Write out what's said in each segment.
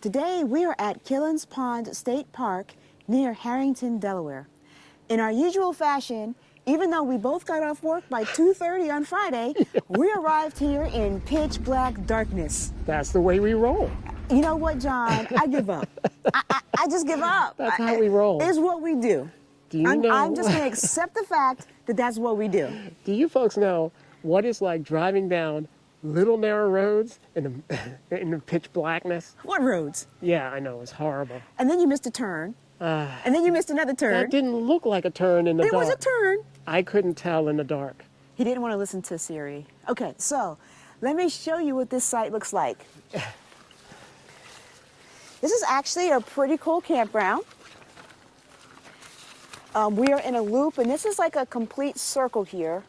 Today we are at Killens Pond State Park near Harrington, Delaware. In our usual fashion, even though we both got off work by 2:30 on Friday, we arrived here in pitch black darkness. That's the way we roll. You know what, John? I give up. I just give up. That's how we roll. It's what we do. I'm just going to accept the fact that that's what we do. Do you folks know what it's like driving down little narrow roads in the pitch blackness? What roads? Yeah, I know, it's horrible. And then you missed a turn. And then you missed another turn. That didn't look like a turn in the dark. It was a turn. I couldn't tell in the dark. He didn't want to listen to Siri. Okay, so let me show you what this site looks like. This is actually a pretty cool campground. We are in a loop, and this is like a complete circle here.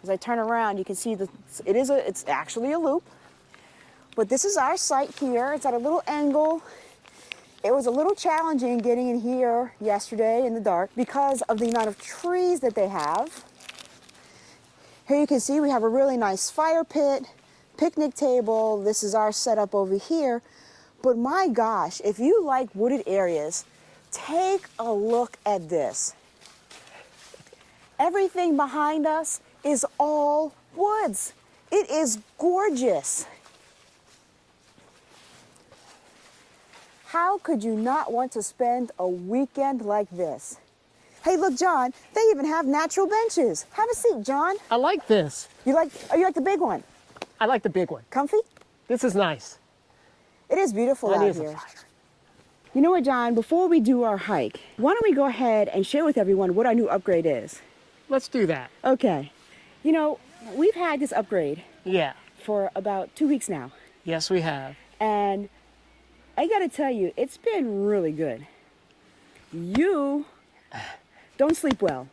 As I turn around, you can see that it's actually a loop. But this is our site here. It's at a little angle. It was a little challenging getting in here yesterday in the dark because of the amount of trees that they have. Here you can see we have a really nice fire pit, picnic table. This is our setup over here. But my gosh, if you like wooded areas, take a look at this. Everything behind us is all woods. It is gorgeous. How could you not want to spend a weekend like this? Hey, look, John, they even have natural benches. Have a seat, John. I like this. You like the big one? I like the big one. Comfy? This is nice. It is beautiful That out is here. a fire. You know what, John? Before we do our hike, why don't we go ahead and share with everyone what our new upgrade is? Let's do that. Okay. You know, we've had this upgrade Yeah. for about 2 weeks now. Yes, we have. And I gotta tell you, it's been really good. You don't sleep well.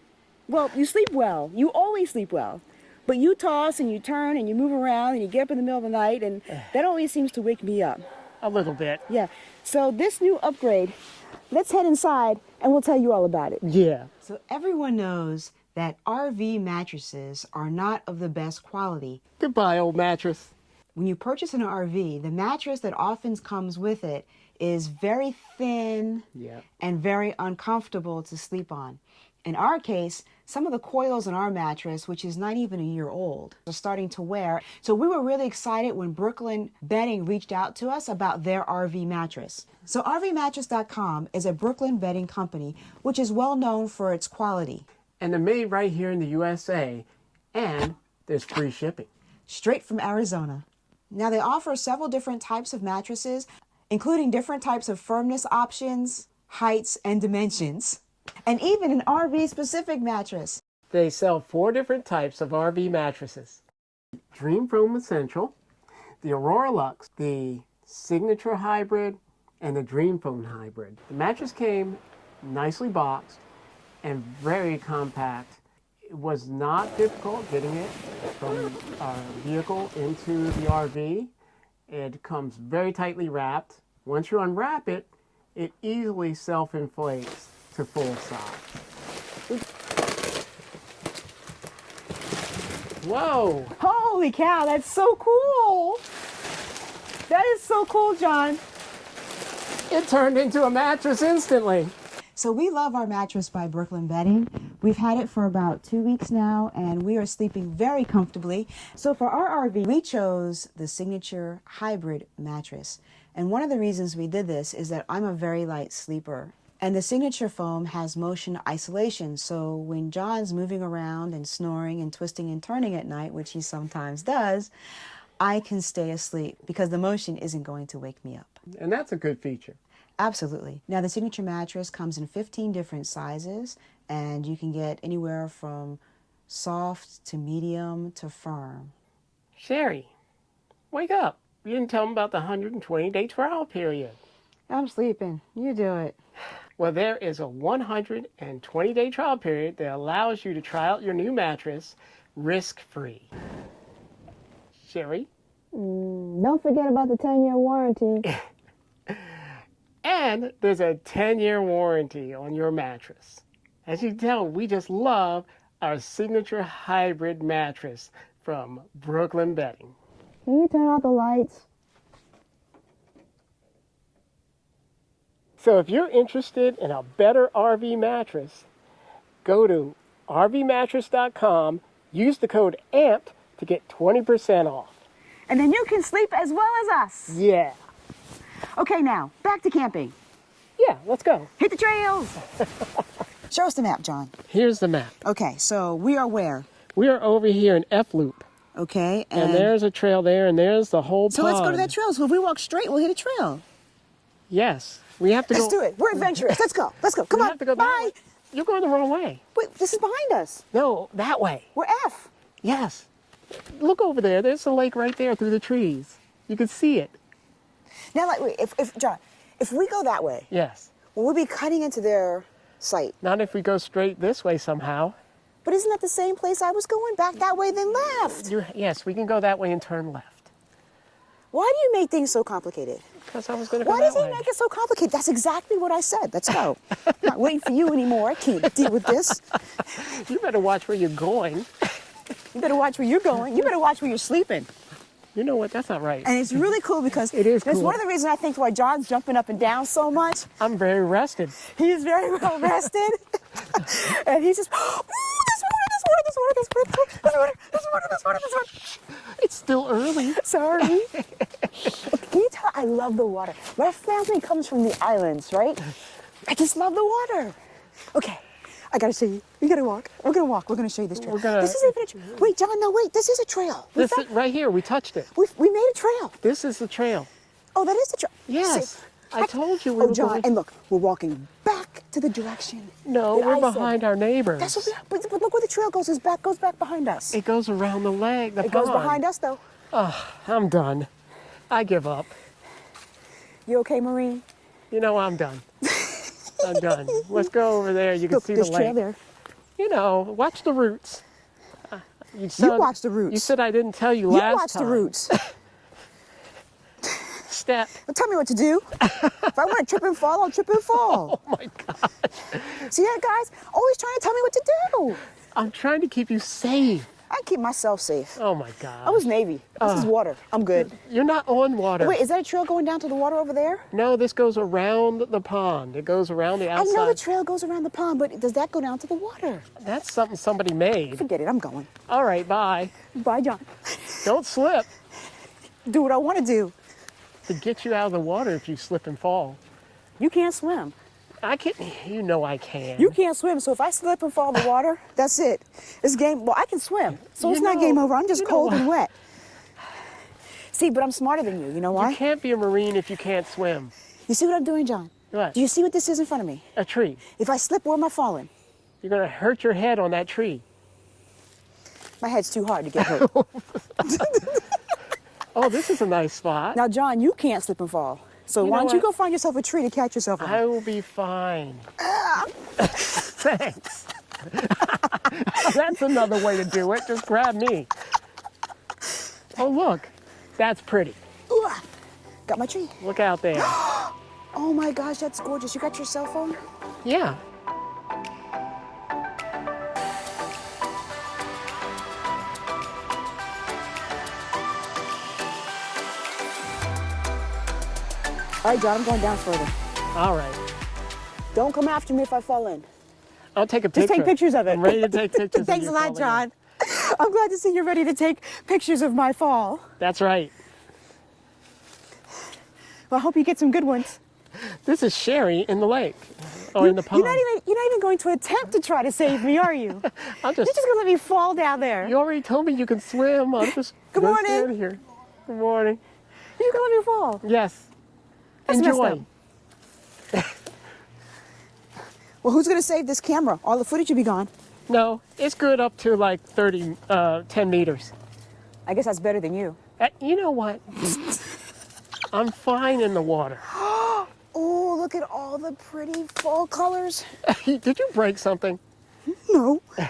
Well, you sleep well. You always sleep well. But you toss and you turn and you move around and you get up in the middle of the night, and that always seems to wake me up. A little bit. Yeah. So this new upgrade, let's head inside and we'll tell you all about it. Yeah. So everyone knows that RV mattresses are not of the best quality. Goodbye, old mattress. When you purchase an RV, the mattress that often comes with it is very thin and very uncomfortable to sleep on. In our case, some of the coils in our mattress, which is not even a year old, are starting to wear. So we were really excited when Brooklyn Bedding reached out to us about their RV mattress. So RVmattress.com is a Brooklyn bedding company, which is well known for its quality. And they're made right here in the USA, and there's free shipping. Straight from Arizona. Now they offer several different types of mattresses, including different types of firmness options, heights, and dimensions, and even an RV-specific mattress. They sell 4 different types of RV mattresses. Dream Foam Essential, the Aurora Luxe, the Signature Hybrid, and the Dream Foam Hybrid. The mattress came nicely boxed and very compact. It was not difficult getting it from our vehicle into the RV. It comes very tightly wrapped. Once you unwrap it, it easily self-inflates to full size. Whoa! Holy cow, that's so cool! That is so cool, John. It turned into a mattress instantly. So we love our mattress by Brooklyn Bedding. We've had it for about 2 weeks now, and we are sleeping very comfortably. So for our RV, we chose the Signature Hybrid mattress. And one of the reasons we did this is that I'm a very light sleeper. And the Signature foam has motion isolation. So when John's moving around and snoring and twisting and turning at night, which he sometimes does, I can stay asleep because the motion isn't going to wake me up. And that's a good feature. Absolutely. Now the Signature mattress comes in 15 different sizes, and you can get anywhere from soft to medium to firm. Sherry, wake up. You didn't tell them about the 120-day trial period. I'm sleeping. You do it. Well, there is a 120-day trial period that allows you to try out your new mattress risk-free. Sherry? Don't forget about the 10-year warranty. And there's a 10-year warranty on your mattress. As you can tell, we just love our Signature Hybrid mattress from Brooklyn Bedding. Can you turn off the lights? So if you're interested in a better RV mattress, go to rvmattress.com, use the code AMP to get 20% off. And then you can sleep as well as us. Yeah. Okay, now, back to camping. Yeah, let's go. Hit the trails. Show us the map, John. Here's the map. Okay, so we are where? We are over here in F Loop. Okay, And there's a trail there, and there's the whole so pond. let's go to that trail. So if we walk straight, we'll hit a trail. Yes. We have to Let's go. do it. We're adventurous. Let's go. Let's go. Come We on. have to go Bye. that way. You're going the wrong way. Wait, this is behind us. No, that way. We're F. Yes. Look over there. There's a lake right there through the trees. You can see it. Now, like, wait, if John, if we go that way, Yes. well, we'll be cutting into their site. Not if we go straight this way somehow. But isn't that the same place I was going? Back that way, then left. Yes, we can go that way and turn left. Why do you make things so complicated? Because I was going to go Why that does he way. make it so complicated? That's exactly what I said. Let's go. I'm not waiting for you anymore. I can't deal with this. You better watch where you're going. You better watch where you're going. You better watch where you're sleeping. You know what? That's not right. And it's really cool because It is that's cool. one of the reasons I think why John's jumping up and down so much. I'm very rested. He is very well rested. And he's just, ooh, this water. It's still early. Sorry. Can you tell I love the water? My family comes from the islands, right? I just love the water. Okay, I gotta show you. We gotta walk. We're gonna walk. We're gonna show you this trail. This is even a trail. Wait, John, no, wait. This is a trail. This is right here. We touched it. We made a trail. This is the trail. Oh, that is the trail. Yes. See, I told you we Oh, were John, going. and look, we're walking back to the direction. No, that we're I said. behind our neighbors. That's what we are. But look where the trail goes. Goes back behind us. It goes around the lake. The It goes pond. behind us, though. I'm done. I give up. You okay, Maureen? You know, I'm done. I'm done. Let's go over there. You can Look, see there's the lake. trail there. You know, watch the roots. You watch the roots. You said I didn't tell you You last watch time. the roots. Step. Don't tell me what to do. If I want to trip and fall, I'll trip and fall. Oh my God. See that, guys? Always trying to tell me what to do. I'm trying to keep you safe. I keep myself safe. Oh my God. I was Navy. This is water. I'm good. You're not on water. Wait, is that a trail going down to the water over there? No, this goes around the pond. It goes around the I outside. know the trail goes around the pond, but does that go down to the water? That's something somebody made. Forget it. I'm going. All right, bye. Bye, John. Don't slip. Do what I want to do. To get you out of the water if you slip and fall. You can't swim. I can. You know I can. You can't swim, so if I slip and fall in the water, that's it. It's game. Well, I can swim, so it's not game over. I'm just cold and wet. See, but I'm smarter than you. You know why? You can't be a Marine if you can't swim. You see what I'm doing, John? What? Do you see what this is in front of me? A tree. If I slip, where am I falling? You're going to hurt your head on that tree. My head's too hard to get hurt. Oh, this is a nice spot. Now, John, you can't slip and fall. So why know don't you what? go find yourself a tree to catch yourself on? I will be fine. Thanks. That's another way to do it. Just grab me. Oh, look. That's pretty. Ooh, got my tree. Look out there. Oh my gosh, that's gorgeous. You got your cell phone? Yeah. All right, John, I'm going down further. All right. Don't come after me if I fall in. I'll take a picture. Just take pictures of it. I'm ready to take pictures. Thanks of a you lot, falling in. John. I'm glad to see you're ready to take pictures of my fall. That's right. Well, I hope you get some good ones. This is Sherry in the lake. Or in the pond. You're not even going to attempt to try to save me, are you? I'll You're just gonna let me fall down there. You already told me you can swim. I'm just Good gonna morning. stand here. Good morning. You're gonna let me fall. Yes. That's messed Enjoy. up. Well, who's gonna save this camera? All the footage will be gone. No, it's good up to like 10 meters. I guess that's better than you. You know what? I'm fine in the water. Oh, look at all the pretty fall colors. Did you break something? No. All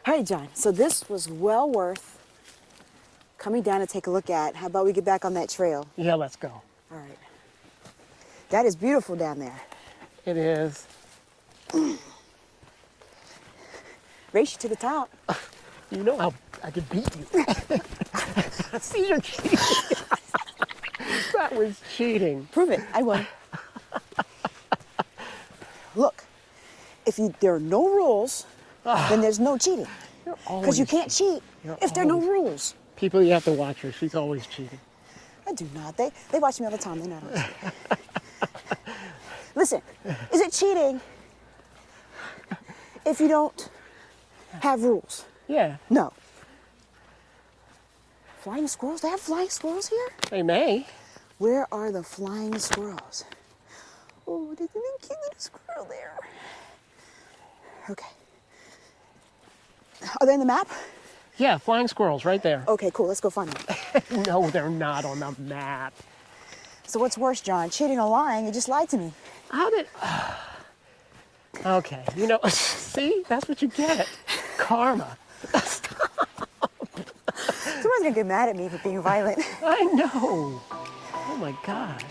right, John. So this was well worth coming down to take a look at. How about we get back on that trail? Yeah, let's go. All right. That is beautiful down there. It is. Race you to the top. You know how I could beat you. See, you're cheating. That was cheating. Prove it. I won. Look, there are no rules, then there's no cheating. Because you can't cheat if there are no rules. People, you have to watch her. She's always cheating. I do not. They watch me all the time. They know I don't cheat. Listen, is it cheating if you don't have rules? Yeah. No. Flying squirrels? They have flying squirrels here? They may. Where are the flying squirrels? Oh, there's a little cute little squirrel there. Okay. Are they in the map? Yeah, flying squirrels right there. Okay, cool. Let's go find them. No, they're not on the map. So what's worse, John? Cheating or lying? You just lied to me. How did... Okay, you know, see? That's what you get. Karma. Someone's gonna get mad at me for being violent. I know. Oh my gosh.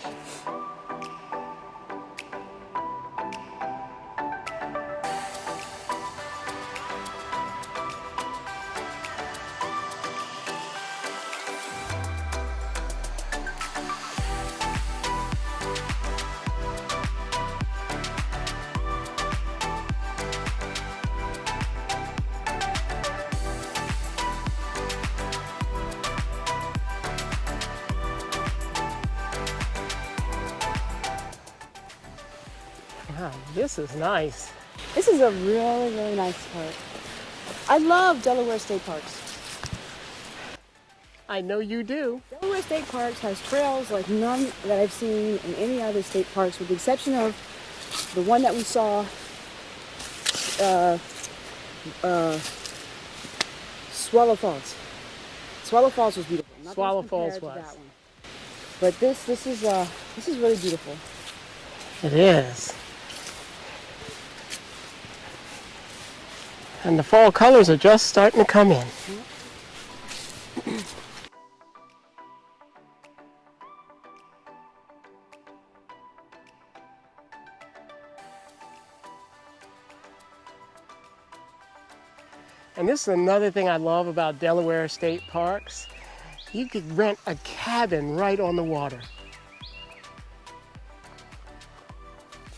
Wow, this is nice. This is a really, really nice park. I love Delaware State Parks. I know you do. Delaware State Parks has trails like none that I've seen in any other state parks, with the exception of the one that we saw, Swallow Falls. Swallow Falls was beautiful. Nothing's Swallow compared Falls to was. that one. But this is really beautiful. It is. And the fall colors are just starting to come in. And this is another thing I love about Delaware State Parks. You could rent a cabin right on the water.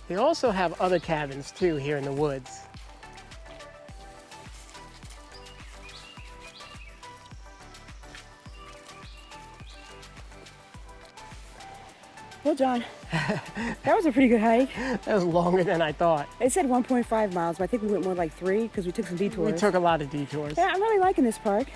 They also have other cabins too here in the woods. Well, John, that was a pretty good hike. That was longer than I thought. It said 1.5 miles, but I think we went more like 3 because we took some detours. We took a lot of detours. Yeah, I'm really liking this park.